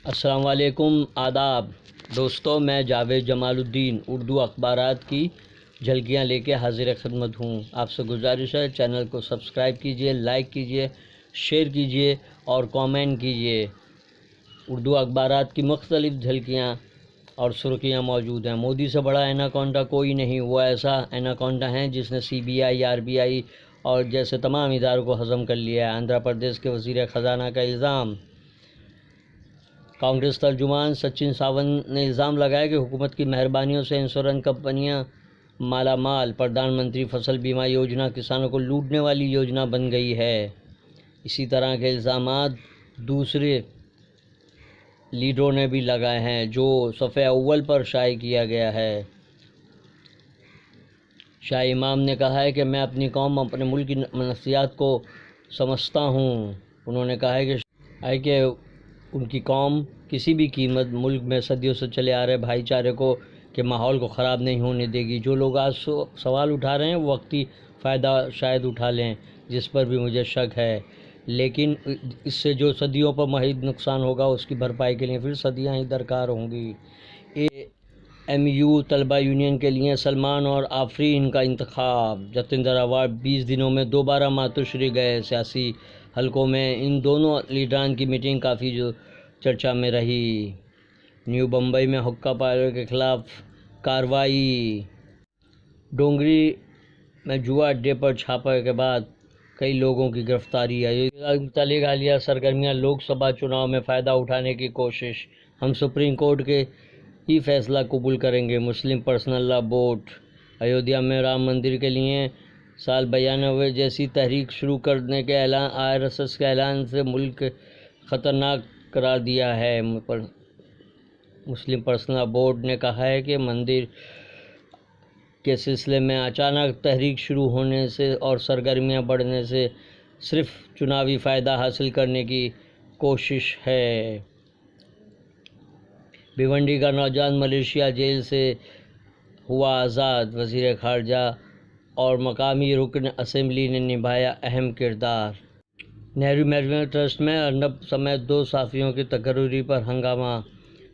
السلام علیکم، آداب دوستوں، میں جاوید جمال الدین اردو اخبارات کی جھلکیاں لے کے حاضر خدمت ہوں۔ آپ سے گزارش ہے چینل کو سبسکرائب کیجئے، لائک کیجئے، شیئر کیجئے اور کامنٹ کیجئے۔ اردو اخبارات کی مختلف جھلکیاں اور سرخیاں موجود ہیں۔ مودی سے بڑا ایناکونڈا کوئی نہیں، وہ ایسا ایناکونڈا ہے جس نے CBI، RBI اور جیسے تمام اداروں کو ہضم کر لیا ہے۔ آندھرا پردیش کے وزیر خزانہ کا الزام۔ کانگریس ترجمان سچن ساونت نے الزام لگایا کہ حکومت کی مہربانیوں سے انشورنس کمپنیاں مالا مال۔ پردھان منتری فصل بیمہ یوجنا کسانوں کو لوٹنے والی یوجنا بن گئی ہے۔ اسی طرح کے الزامات دوسرے لیڈروں نے بھی لگائے ہیں جو صفحہ اول پر شائع کیا گیا ہے۔ شاہ امام نے کہا ہے کہ میں اپنی قوم، اپنے ملک کی نفسیات کو سمجھتا ہوں۔ انہوں نے کہا ہے کہ ان کی قوم کسی بھی قیمت ملک میں صدیوں سے چلے آ رہے بھائی چارے کے ماحول کو خراب نہیں ہونے دے گی۔ جو لوگ آج سوال اٹھا رہے ہیں وہ وقتی فائدہ شاید اٹھا لیں، جس پر بھی مجھے شک ہے، لیکن اس سے جو صدیوں پر محیط نقصان ہوگا اس کی بھرپائی کے لیے پھر صدیاں ہی درکار ہوں گی۔ AMU طلبہ یونین کے لیے سلمان اور آفرین کا انتخاب۔ جتیندر ایوارڈ 20 دنوں میں دوبارہ ماتوشری گئے۔ سیاسی حلقوں میں ان دونوں لیڈران کی میٹنگ کافی چرچا میں رہی۔ نیو بمبئی میں حقہ پائلوں کے خلاف کارروائی۔ ڈونگری میں جوا اڈے پر چھاپے کے بعد کئی لوگوں کی گرفتاری۔ ایودھیا سے متعلق حالیہ سرگرمیاں، لوک سبھا چناؤ میں فائدہ اٹھانے کی کوشش۔ ہم سپریم کورٹ کے ہی فیصلہ قبول کریں گے۔ مسلم پرسنل لا بورڈ۔ ایودھیا میں رام مندر کے لیے سال 92 جیسی تحریک شروع کرنے کے اعلان۔ RSS کے اعلان سے ملک خطرناک قرار دیا ہے۔ مسلم پرسنل لا بورڈ نے کہا ہے کہ مندر کے سلسلے میں اچانک تحریک شروع ہونے سے اور سرگرمیاں بڑھنے سے صرف چناوی فائدہ حاصل کرنے کی کوشش ہے۔ بھیونڈی کا نوجوان ملیشیا جیل سے ہوا آزاد۔ وزیر خارجہ اور مقامی رکن اسمبلی نے نبھایا اہم کردار۔ نہرو میموریل ٹرسٹ میں ارنب سمیت 2 صحافیوں کی تقرری پر ہنگامہ۔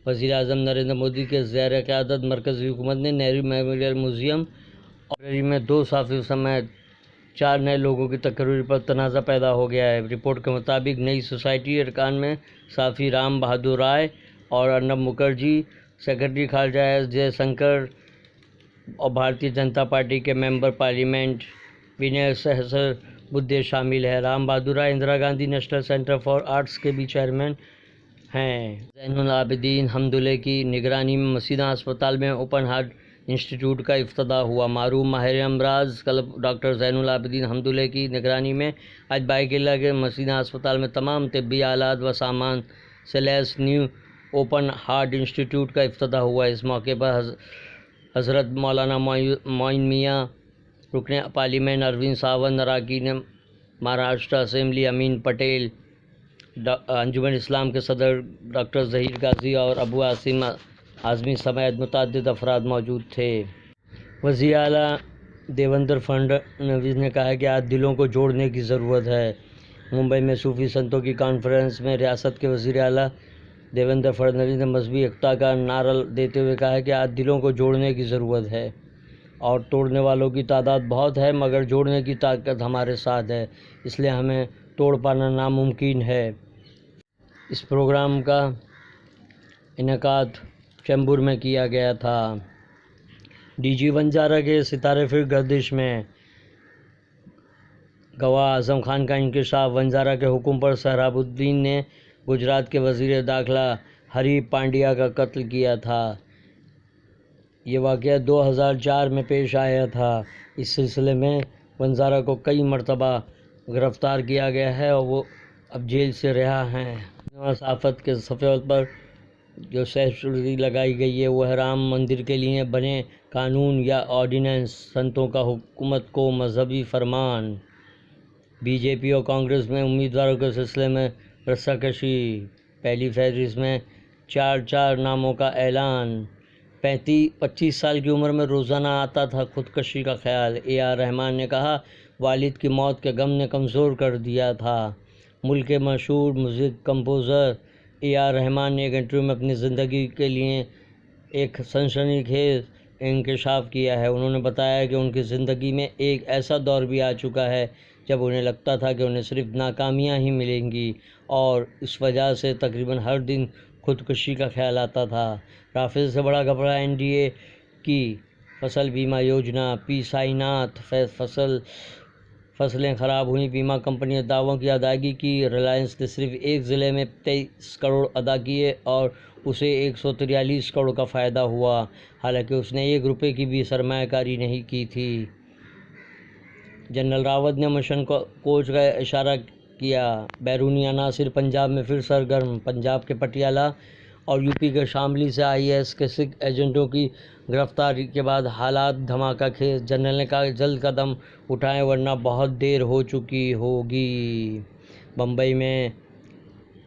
وزیر اعظم نریندر مودی کے زیر قیادت مرکزی حکومت نے نہرو میموریل میوزیم اور لائبریری میں 2 صحافیوں سمیت 4 نئے لوگوں کی تقرری پر تنازع پیدا ہو گیا ہے۔ رپورٹ کے مطابق نئی سوسائٹی ارکان میں صحافی رام بہادر رائے اور ارنب مکھرجی، سیکرٹری خارجہ S جے شنکر اور بھارتیہ جنتا پارٹی کے ممبر پارلیمنٹ ونے سہسر بدھے شامل ہیں۔ Ram Bahadur Rai Indira Gandhi national centre for arts کے بھی چیئرمین ہیں۔ زین العابدین حمداللہ کی نگرانی میں مسینہ اسپتال میں اوپن ہارٹ انسٹی ٹیوٹ کا افتتاح ہوا۔ معروف ماہر امراض قلب ڈاکٹر زین العابدین حمداللہ کی نگرانی میں آج بھائی قلعہ کے مسینہ اسپتال میں تمام طبی آلات و سامان سے لیس نیو اوپن ہارٹ انسٹی ٹیوٹ کا افتتاح ہوا۔ اس موقع پر حضرت مولانا معین میاں، رکن پارلیمنٹ اروند ساونت، اراکین مہاراشٹر اسمبلی امین پٹیل، انجمن اسلام کے صدر ڈاکٹر ظہیر غازی اور ابو عاصم اعظمی سمیت متعدد افراد موجود تھے۔ وزیر اعلیٰ دیویندر فڈنویس نے کہا کہ آج دلوں کو جوڑنے کی ضرورت ہے۔ ممبئی میں صوفی سنتوں کی کانفرنس میں ریاست کے وزیر اعلیٰ دیویندر فڈنویس نے مذہبی ایکتا کا نعرہ دیتے ہوئے کہا کہ آج دلوں کو جوڑنے کی ضرورت ہے اور توڑنے والوں کی تعداد بہت ہے مگر جوڑنے کی طاقت ہمارے ساتھ ہے، اس لیے ہمیں توڑ پانا ناممکن ہے۔ اس پروگرام کا انعقاد چیمبور میں کیا گیا تھا۔ DG ونجارہ کے ستارے پھر گردش میں۔ گواہ اعظم خان کا انکشاف۔ ونجارہ کے حکم پر سہراب الدین نے گجرات کے وزیر داخلہ ہری پانڈیا کا قتل کیا تھا۔ یہ واقعہ 2004 میں پیش آیا تھا۔ اس سلسلے میں ونجارہ کو کئی مرتبہ گرفتار کیا گیا ہے اور وہ اب جیل سے رہا ہیں۔ صحافت کے صفحے پر جو سرسری لگائی گئی ہے وہ ہے رام مندر کے لیے بنے قانون یا آرڈیننس، سنتوں کا حکومت کو مذہبی فرمان۔ BJP اور کانگریس میں امیدواروں کے سلسلے میں رسہ کشی۔ پہلی فہرست میں 4 ناموں کا اعلان۔ 25 سال کی عمر میں روزانہ آتا تھا خودکشی کا خیال۔ AR رحمان نے کہا والد کی موت کے غم نے کمزور کر دیا تھا۔ ملک کے مشہور میوزک کمپوزر اے آر رحمان نے ایک انٹرویو میں اپنی زندگی کے لیے ایک سنسنی خیز انکشاف کیا ہے۔ انہوں نے بتایا کہ ان کی زندگی میں ایک ایسا دور بھی آ چکا ہے جب انہیں لگتا تھا کہ انہیں صرف ناکامیاں ہی ملیں گی، اور اس وجہ سے تقریباً ہر دن خودکشی کا خیال آتا تھا۔ رافیل سے بڑا گھبراہ این ڈی اے کی فصل بیمہ یوجنا، پی سائی ناتھ، فصلیں خراب ہوئیں، بیمہ کمپنی نے دعووں کی ادائیگی کی۔ ریلائنس نے صرف ایک ضلع میں 23 کروڑ ادا کیے اور اسے 143 کروڑ کا فائدہ ہوا، حالانکہ اس نے 1 روپے کی بھی سرمایہ کاری نہیں کی تھی۔ جنرل راوت نے مشن کوچ کا اشارہ کیا۔ بیرونی عناصر پنجاب میں پھر سرگرم۔ پنجاب کے پٹیالہ اور یو پی کے شاملی سے آئی ایس کے سکھ ایجنٹوں کی گرفتاری کے بعد حالات دھماکہ خیز۔ جنرل نے کہا کہ جلد قدم اٹھائیں ورنہ بہت دیر ہو چکی ہوگی۔ بمبئی میں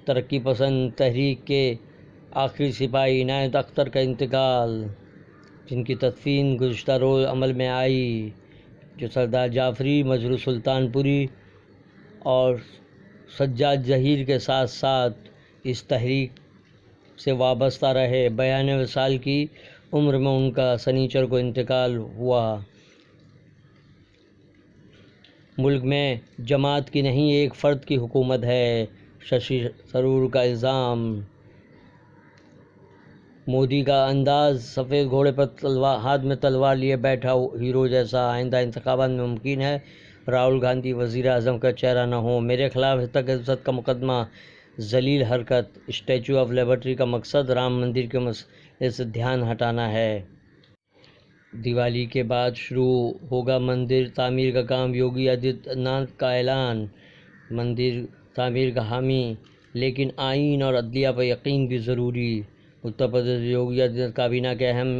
ترقی پسند تحریک کے آخری سپاہی عنایت اختر کا انتقال، جن کی تدفین گزشتہ روز عمل میں آئی، جو سردار جعفری، مظہر سلطان پوری اور سجاد ظہیر کے ساتھ ساتھ اس تحریک سے وابستہ رہے۔ 92 سال کی عمر میں ان کا سنیچر کو انتقال ہوا۔ ملک میں جماعت کی نہیں ایک فرد کی حکومت ہے، ششی تھرور کا الزام۔ مودی کا انداز سفید گھوڑے پر ہاتھ میں تلوار لیے بیٹھا ہیرو جیسا، آئندہ انتخابات میں ممکن ہے راہل گاندھی وزیر اعظم کا چہرہ نہ ہو۔ میرے خلاف تشدد کا مقدمہ ذلیل حرکت۔ اسٹیچو آف لبرٹی کا مقصد رام مندر کے مسئلے سے دھیان ہٹانا ہے۔ دیوالی کے بعد شروع ہوگا مندر تعمیر کا کام، یوگی آدتیہ ناتھ کا اعلان۔ مندر تعمیر کا حامی، لیکن آئین اور عدلیہ پر یقین بھی ضروری۔ اتر پردیش یوگی آدتیہ ناتھ کابینہ کے اہم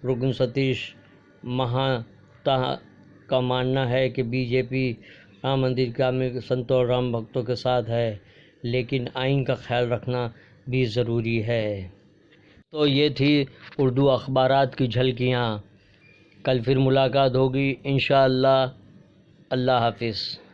رکن ستیش مہاتا کا ماننا ہے کہ بی جے پی رام مندر کی تعمیر کے سنتوں اور رام بھکتوں کے ساتھ ہے، لیکن آئین کا خیال رکھنا بھی ضروری ہے۔ تو یہ تھی اردو اخبارات کی جھلکیاں۔ کل پھر ملاقات ہوگی انشاءاللہ۔ اللہ حافظ۔